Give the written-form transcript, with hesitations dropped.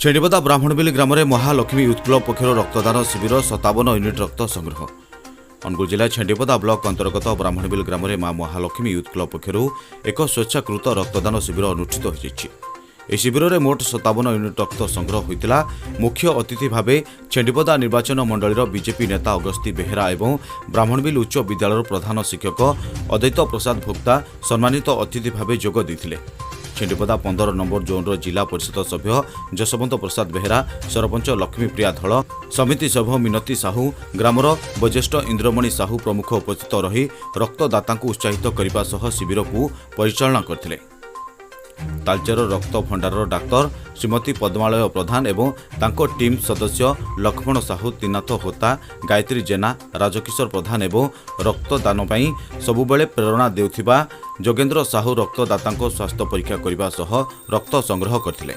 छेड़ीपदा ब्राह्मणबिल ग्राम में Mahalakshmi youth club पक्षर रक्तदान शिविर 57 यूनिट रक्त संग्रह। अनुगुल जिला छेड़ीपदा ब्लॉक अंतर्गत ब्राह्मणबिल ग्राम में मां महालक्ष्मी यूथ क्लब पक्षर एक स्वेच्छाकृत रक्तदान शिविर अनुष्ठित हो शिविर में मोट 57 यूनिट रक्त संग्रह होता। मुख्य अतिथि भाव छेड़ीपदा निर्वाचन मंडल बीजेपी नेता अगस्ती बेहेरा और ब्राह्मणबिल उच्च विद्यालय प्रधान शिक्षक अद्वैत प्रसाद भोक्ता सम्मानित अतिथि भाव जोग देते। छेड़ीपदा 15 नंबर जोन जिला परिषद सभ्य जसवंत प्रसाद बेहेरा, सरपंच लक्ष्मीप्रिया धल, समिति सभ्य मिनती साहू, ग्रामर वज्येष्ठ इंद्रमणि साहू प्रमुख उपस्थित रही रक्तदाता उत्साहित करने सह शिविर को परिचालना करथिले। तालचेर रक्त भंडार डाक्तर श्रीमती पद्मालय प्रधान एवं तांको टीम सदस्य लक्ष्मण साहू, त्रिनाथ होता, गायत्री जेना, राजकिशोर प्रधान एवं रक्तदान पई सबुबेले प्रेरणा देउथिबा जोगेन्द्र साहू रक्तदाता स्वास्थ्य परीक्षा करने सह रक्त संग्रह करथिले।